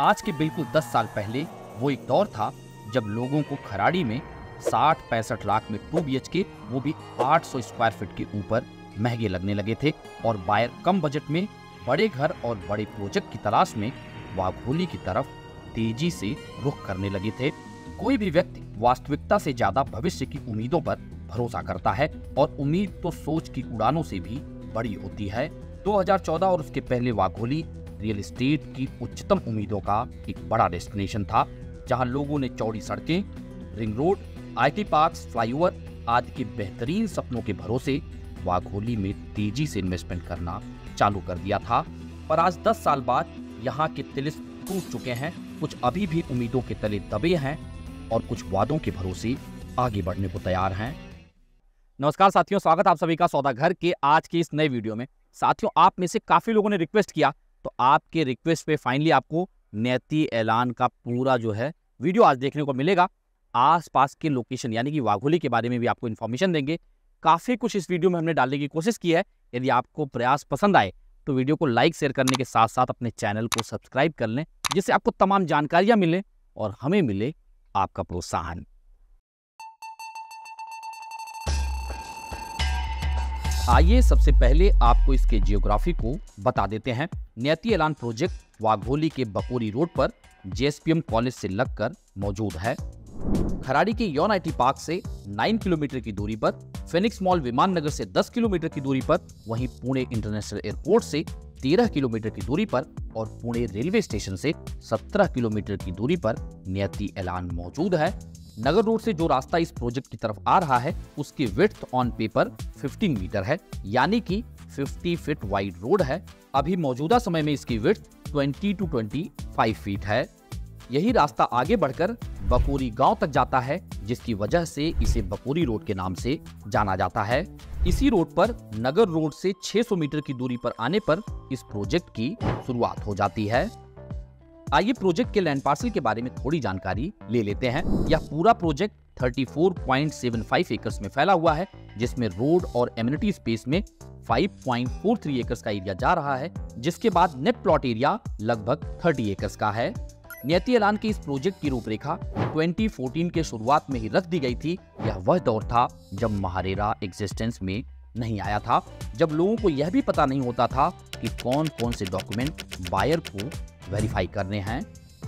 आज के बिल्कुल 10 साल पहले वो एक दौर था जब लोगों को खराड़ी में 60-65 लाख में 2 BHK वो भी 800 स्क्वायर फीट के ऊपर महंगे लगने लगे थे और बायर कम बजट में बड़े घर और बड़े प्रोजेक्ट की तलाश में वाघोली की तरफ तेजी से रुख करने लगे थे। कोई भी व्यक्ति वास्तविकता से ज्यादा भविष्य की उम्मीदों पर भरोसा करता है और उम्मीद तो सोच की उड़ानों से भी बड़ी होती है। 2014 और उसके पहले वाघोली रियल एस्टेट की उच्चतम उम्मीदों का एक बड़ा डेस्टिनेशन था, जहां लोगों ने चौड़ी सड़कें, ring road, IT parks, flyover आदि के बेहतरीन सपनों के भरोसे वाघोली में तेजी से इन्वेस्टमेंट करना चालू कर दिया था। पर आज 10 साल बाद यहाँ के तिलिस्म टूट चुके हैं, कुछ अभी भी उम्मीदों के तले दबे हैं और कुछ वादों के भरोसे आगे बढ़ने को तैयार हैं। नमस्कार साथियों, स्वागत आप सभी का सौदा घर के आज की इस नए वीडियो में। साथियों, आप में से काफी लोगों ने रिक्वेस्ट किया, तो आपके रिक्वेस्ट पे फाइनली आपको नियति ऐलान का पूरा जो है वीडियो आज देखने को मिलेगा। आसपास के लोकेशन यानी कि वाघोली के बारे में भी आपको इन्फॉर्मेशन देंगे। काफी कुछ इस वीडियो में हमने डालने की कोशिश की है। यदि आपको प्रयास पसंद आए तो वीडियो को लाइक शेयर करने के साथ साथ अपने चैनल को सब्सक्राइब कर लें, जिससे आपको तमाम जानकारियां मिले और हमें मिले आपका प्रोत्साहन। आइए सबसे पहले आपको इसके जियोग्राफी को बता देते हैं। नियति ऐलान प्रोजेक्ट वाघोली के बकोरी रोड पर JSPM कॉलेज से लगकर मौजूद है। खराड़ी के यौन IT पार्क से 9 किलोमीटर की दूरी पर, फिनिक्स मॉल विमान नगर से 10 किलोमीटर की दूरी पर, वहीं पुणे इंटरनेशनल एयरपोर्ट से 13 किलोमीटर की दूरी पर और पुणे रेलवे स्टेशन से 17 किलोमीटर की दूरी पर नियति ऐलान मौजूद है। नगर रोड से जो रास्ता इस प्रोजेक्ट की तरफ आ रहा है उसकी विड्थ ऑन पेपर 15 मीटर है, यानी कि 50 फीट वाइड रोड है। अभी मौजूदा समय में इसकी विड्थ 20 to 25 फीट है। यही रास्ता आगे बढ़कर बकोरी गांव तक जाता है, जिसकी वजह से इसे बकोरी रोड के नाम से जाना जाता है। इसी रोड पर नगर रोड से 600 मीटर की दूरी पर आने पर इस प्रोजेक्ट की शुरुआत हो जाती है। आइए प्रोजेक्ट के लैंड पार्सल के बारे में थोड़ी जानकारी ले लेते हैं। यह पूरा प्रोजेक्ट 34.75 एकर्स में फैला हुआ है, जिसमें रोड और एमिनिटी स्पेस में 5.43 एकर्स का एरिया जा रहा है, जिसके बाद नेट प्लॉट एरिया लगभग 30 एकर्स का है। नियति ऐलान के इस प्रोजेक्ट की रूपरेखा 2014 के शुरुआत में ही रख दी गई थी। यह वह दौर था जब महारेरा एग्जिस्टेंस में नहीं आया था, जब लोगों को यह भी पता नहीं होता था कि कौन कौन से डॉक्यूमेंट बायर को वेरीफाई करने हैं।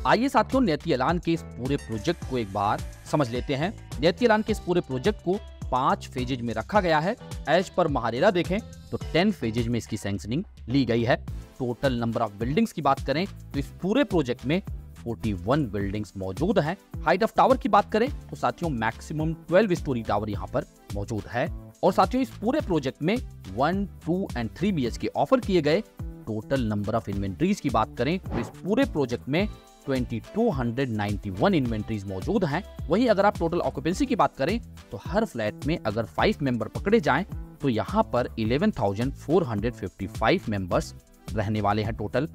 आइए साथियों, नियति ऐलान के इस पूरे प्रोजेक्ट को एक बार समझ लेते हैं। नियति ऐलान के इस पूरे प्रोजेक्ट को 5 फेजेज में रखा गया है। एज पर महारेरा देखें तो 10 फेजेज में इसकी सैंक्शनिंग ली गई है। टोटल नंबर ऑफ बिल्डिंग्स की बात करें तो इस पूरे प्रोजेक्ट में 41 बिल्डिंग्स मौजूद हैं। हाइट ऑफ टावर की बात करें तो साथियों मैक्सिमम 12 स्टोरी टावर यहाँ पर मौजूद है। और साथियों इस पूरे प्रोजेक्ट में 1, 2 and 3 BHK ऑफर किए गए। टोटल नंबर ऑफ इन्वेंट्रीज की बात करें तो इस पूरे प्रोजेक्ट में 2291 इन्वेंट्रीज मौजूद हैं। वहीं अगर आप टोटल ऑक्यूपेंसी की बात करें तो हर फ्लैट में अगर 5 मेंबर पकड़े जाएं तो यहाँ पर 11,455 मेंबर्स रहने वाले हैं टोटल।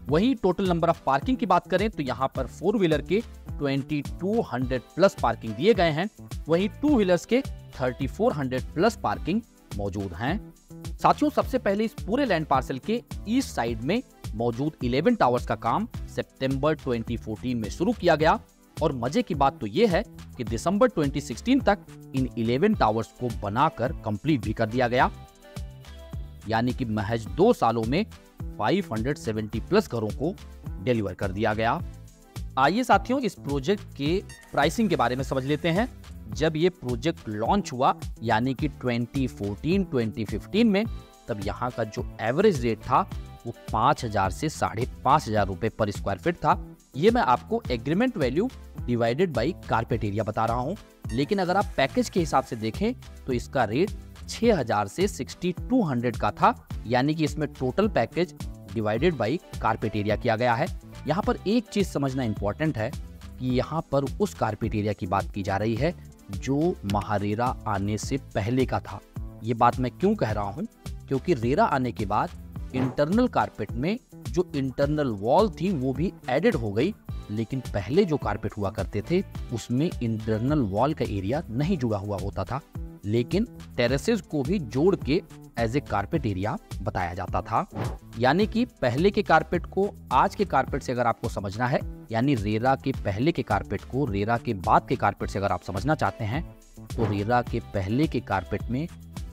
वहीं टोटल नंबर ऑफ पार्किंग की बात करें तो यहाँ पर 4 व्हीलर के 2200 प्लस पार्किंग दिए गए हैं। वहीं 2 व्हीलर्स के 3400 प्लस पार्किंग मौजूद हैं। साथियों सबसे पहले इस पूरे लैंड पार्सल के ईस्ट साइड में मौजूद 11 टावर्स का काम सितंबर 2014 में शुरू किया गया और मजे की बात तो यह है कि दिसंबर 2016 तक इन 11 टावर्स को बनाकर कंप्लीट भी कर दिया गया, यानी कि महज 2 सालों में 570 प्लस घरों को डिलीवर कर दिया गया। आइए साथियों इस प्रोजेक्ट के प्राइसिंग के बारे में समझ लेते हैं। जब ये प्रोजेक्ट लॉन्च हुआ यानी कि 2014-2015 में, तब यहाँ का जो एवरेज रेट था वो 5,000 से 5,500 रुपए पर स्क्वायर फीट था। ये मैं आपको agreement value divided by carpet area बता रहा हूँ, लेकिन अगर आप पैकेज के हिसाब से देखें तो इसका रेट 6,000 से 6,200 का था, यानी कि इसमें total package divided by carpet area किया गया है। यहाँ पर एक चीज समझना इंपॉर्टेंट है कि यहाँ पर उस कारपेट एरिया की बात की जा रही है जो महारेरा आने से पहले का था। ये बात मैं क्यों कह रहा हूँ, क्योंकि रेरा आने के बाद इंटरनल कारपेट में जो इंटरनल वॉल थी वो भी एडेड हो गई, लेकिन पहले जो कारपेट हुआ करते थे उसमें इंटरनल वॉल का एरिया नहीं जुड़ा हुआ होता था, लेकिन टेरेसेस को भी जोड़ के एज ए कारपेट एरिया बताया जाता था। यानी कि पहले के कारपेट को आज के कारपेट से अगर आपको समझना है, यानी रेरा के पहले के कारपेट को रेरा के बाद के कारपेट से अगर आप समझना चाहते हैं, तो रेरा के पहले के कारपेट में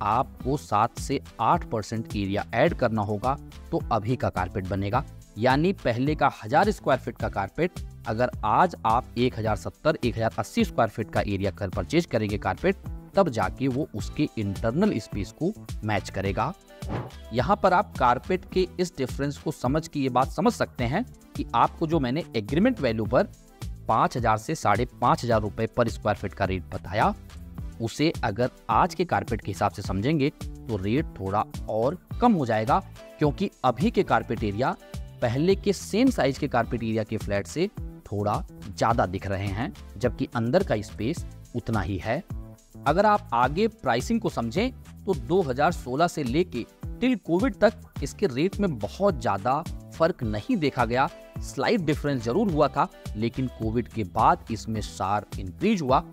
आपको 7 से 8% एरिया ऐड करना होगा तो अभी का कारपेट बनेगा। यानी पहले का 1000 स्क्वायर फीट का कारपेट अगर आज आप 1070, 1080 स्क्वायर फीट का एरिया कर परचेज करेंगे कारपेट, तब जाके वो उसके इंटरनल स्पेस को मैच करेगा। यहाँ पर आप कारपेट के इस डिफरेंस को समझ के ये बात समझ सकते हैं कि आपको जो मैंने एग्रीमेंट वैल्यू पर 5000 से 5500 रुपए पर स्क्वायर फीट का रेट बताया, उसे अगर आज के कारपेट के हिसाब से समझेंगे तो रेट थोड़ा और कम हो जाएगा, क्योंकि अभी के कारपेट एरिया पहले के सेम साइज के कारपेट एरिया के फ्लैट से थोड़ा ज्यादा दिख रहे हैं, जबकि अंदर का स्पेस उतना ही है। अगर आप आगे प्राइसिंग को समझें तो 2016 से लेके टिल कोविड तक इसके रेट में बहुत ज्यादा फर्क नहीं देखा गया। स्लाइट डिफरेंस जरूर हुआ था, लेकिन कोविड के बाद इसमें शार्प इंक्रीज हुआ।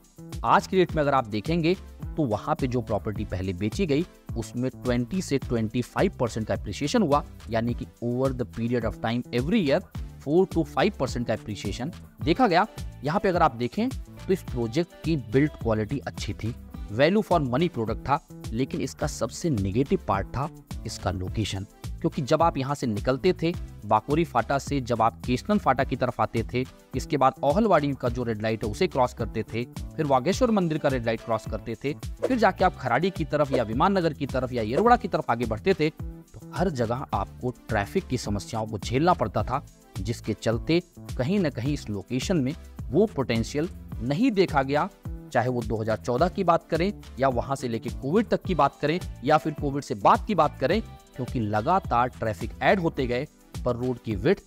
आज के रेट में अगर आप देखेंगे तो वहां पे जो प्रॉपर्टी पहले बेची गई उसमें 20 से 25% का एप्रिसिएशन हुआ, यानी कि over the period of time every year 4 to 5% का एप्रिसिएशन देखा गया। यहाँ पे अगर आप देखें तो इस प्रोजेक्ट की बिल्ड क्वालिटी अच्छी थी, वैल्यू फॉर मनी प्रोडक्ट था, लेकिन इसका सबसे नेगेटिव पार्ट था इसका लोकेशन। क्योंकि जब आप यहाँ से निकलते थे बाकोरी फाटा से, जब आप केशनन फाटा की तरफ आते थे, इसके बाद ओहलवाड़ी का जो रेड लाइट है उसे क्रॉस करते थे, फिर वागेश्वर मंदिर का रेड लाइट क्रॉस करते थे, फिर जाके आप खराड़ी की तरफ या विमान नगर की तरफ या येरवड़ा की तरफ आगे बढ़ते थे, तो हर जगह आपको ट्रैफिक की समस्याओं को झेलना पड़ता था, जिसके चलते कहीं ना कहीं इस लोकेशन में वो पोटेंशियल नहीं देखा गया। चाहे वो 2014 की बात करें या वहां से लेके कोविड तक की बात करें या फिर कोविड से बाद की बात करें, क्योंकि लगातार ट्रैफिक ऐड होते गए पर रोड की विड्थ,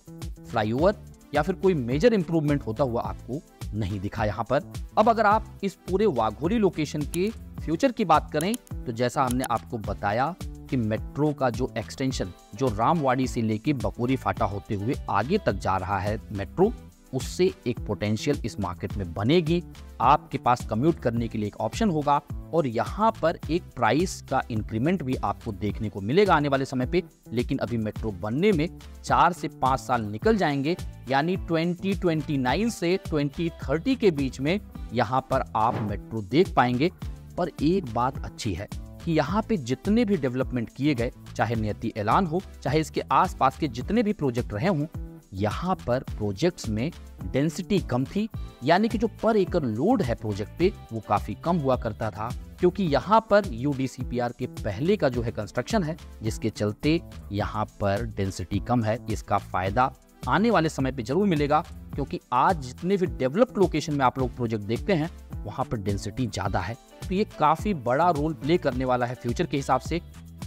फ्लाईओवर या फिर कोई मेजर इंप्रूवमेंट होता हुआ आपको नहीं दिखा यहाँ पर। अब अगर आप इस पूरे वाघोली लोकेशन के फ्यूचर की बात करें तो जैसा हमने आपको बताया कि मेट्रो का जो एक्सटेंशन जो रामवाड़ी से लेके बकोरी फाटा होते हुए आगे तक जा रहा है मेट्रो, उससे एक पोटेंशियल इस मार्केट में बनेगी। आपके पास कम्यूट करने के लिए एक ऑप्शन होगा और यहाँ पर एक प्राइस का इंक्रीमेंट भी आपको देखने को मिलेगा आने वाले समय पे। लेकिन अभी मेट्रो बनने में 4 से 5 साल निकल जाएंगे, यानी 2029 से 2030 के बीच में यहाँ पर आप मेट्रो देख पाएंगे। पर एक बात अच्छी है कि यहाँ पे जितने भी डेवलपमेंट किए गए, चाहे नियति ऐलान हो, चाहे इसके आसपास के जितने भी प्रोजेक्ट रहे हों, यहाँ पर प्रोजेक्ट्स में डेंसिटी कम थी, यानी कि जो पर एकड़ लोड है प्रोजेक्ट पे वो काफी कम हुआ करता था, क्योंकि यहाँ पर यूडीसीपीआर के पहले का जो है कंस्ट्रक्शन है, जिसके चलते यहाँ पर डेंसिटी कम है। इसका फायदा आने वाले समय पे जरूर मिलेगा, क्योंकि आज जितने भी डेवलप्ड लोकेशन में आप लोग प्रोजेक्ट देखते हैं वहाँ पर डेंसिटी ज्यादा है, तो ये काफी बड़ा रोल प्ले करने वाला है फ्यूचर के हिसाब से।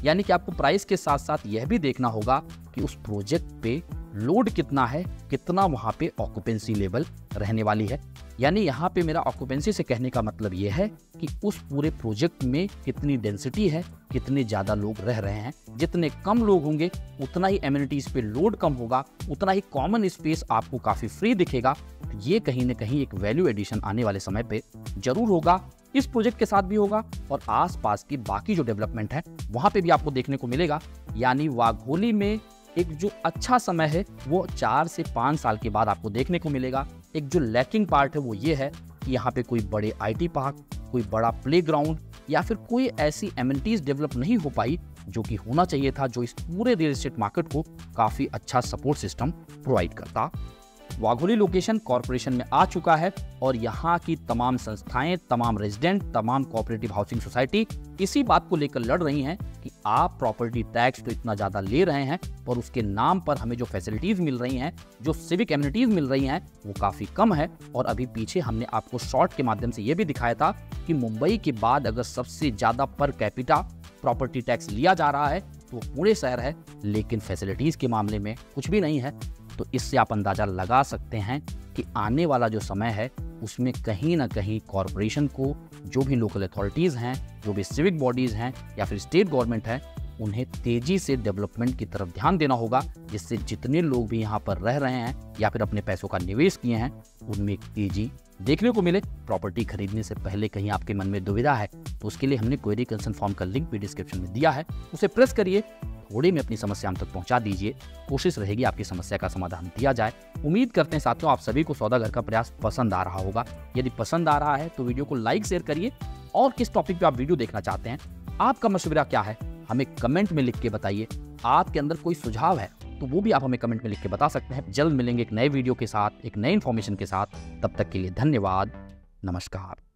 यानी कि आपको प्राइस के साथ साथ यह भी देखना होगा कि उस प्रोजेक्ट पे लोड कितना है, कितना वहां पे ऑक्यूपेंसी लेवल रहने वाली है। यानी यहाँ पे मेरा ऑक्यूपेंसी से कहने का मतलब ये है कि उस पूरे प्रोजेक्ट में कितनी डेंसिटी है, कितने ज्यादा लोग रह रहे हैं। जितने कम लोग होंगे उतना ही एमिनिटीज पे लोड कम होगा, उतना ही कॉमन स्पेस आपको काफी फ्री दिखेगा। ये कहीं ना कहीं एक वैल्यू एडिशन आने वाले समय पे जरूर होगा, इस प्रोजेक्ट के साथ भी होगा और आसपास की बाकी जो डेवलपमेंट है वहां पे भी आपको देखने को मिलेगा। यानी वाघोली में एक जो अच्छा समय है वो 4 से 5 साल के बाद आपको देखने को मिलेगा। एक जो लैकिंग पार्ट है वो ये है कि यहाँ पे कोई बड़े आईटी पार्क, कोई बड़ा प्लेग्राउंड या फिर कोई ऐसी एमिनिटीज डेवलप नहीं हो पाई जो कि होना चाहिए था, जो इस पूरे रियल एस्टेट मार्केट को काफी अच्छा सपोर्ट सिस्टम प्रोवाइड करता। वाघोली लोकेशन कॉर्पोरेशन में आ चुका है और यहाँ की तमाम संस्थाएं, तमाम रेजिडेंट, तमाम कोऑपरेटिव हाउसिंग सोसाइटी इसी बात को लेकर लड़ रही हैं कि आप प्रॉपर्टी टैक्स तो इतना ज्यादा ले रहे हैं पर उसके नाम पर हमें जो फैसिलिटीज मिल रही हैं, जो सिविक एमिनिटीज मिल रही हैं, वो काफी कम है। और अभी पीछे हमने आपको शॉर्ट के माध्यम से ये भी दिखाया था कि मुंबई के बाद अगर सबसे ज्यादा पर कैपिटा प्रॉपर्टी टैक्स लिया जा रहा है तो वो पुणे शहर है, लेकिन फैसिलिटीज के मामले में कुछ भी नहीं है। तो इससे आप अंदाजा लगा सकते हैं कि आने वाला जो समय है उसमें कहीं ना कहीं कॉरपोरेशन को, जो भी लोकल अथॉरिटीज़ हैं, जो भी सिविक बॉडीज़ हैं या फिर स्टेट गवर्नमेंट है, उन्हें तेजी से डेवलपमेंट की तरफ ध्यान देना होगा, जिससे जितने लोग भी यहाँ पर रह रहे हैं या फिर अपने पैसों का निवेश किए हैं उनमें एक तेजी देखने को मिले। प्रॉपर्टी खरीदने से पहले कहीं आपके मन में दुविधा है तो उसके लिए हमने क्वेरी कंसर्न फॉर्म का लिंक भी डिस्क्रिप्शन में दिया है, उसे प्रेस करिए, थोड़े में अपनी समस्या हम तक पहुंचा दीजिए। कोशिश रहेगी आपकी समस्या का समाधान दिया जाए। उम्मीद करते हैं साथियों आप सभी को सौदागर का प्रयास पसंद आ रहा होगा। यदि पसंद आ रहा है तो वीडियो को लाइक शेयर करिए, और किस टॉपिक पे आप वीडियो देखना चाहते हैं, आपका मशवरा क्या है, हमें कमेंट में लिख के बताइए। आपके अंदर कोई सुझाव है तो वो भी आप हमें कमेंट में लिख के बता सकते हैं। जल्द मिलेंगे एक नए वीडियो के साथ, एक नए इन्फॉर्मेशन के साथ। तब तक के लिए धन्यवाद, नमस्कार।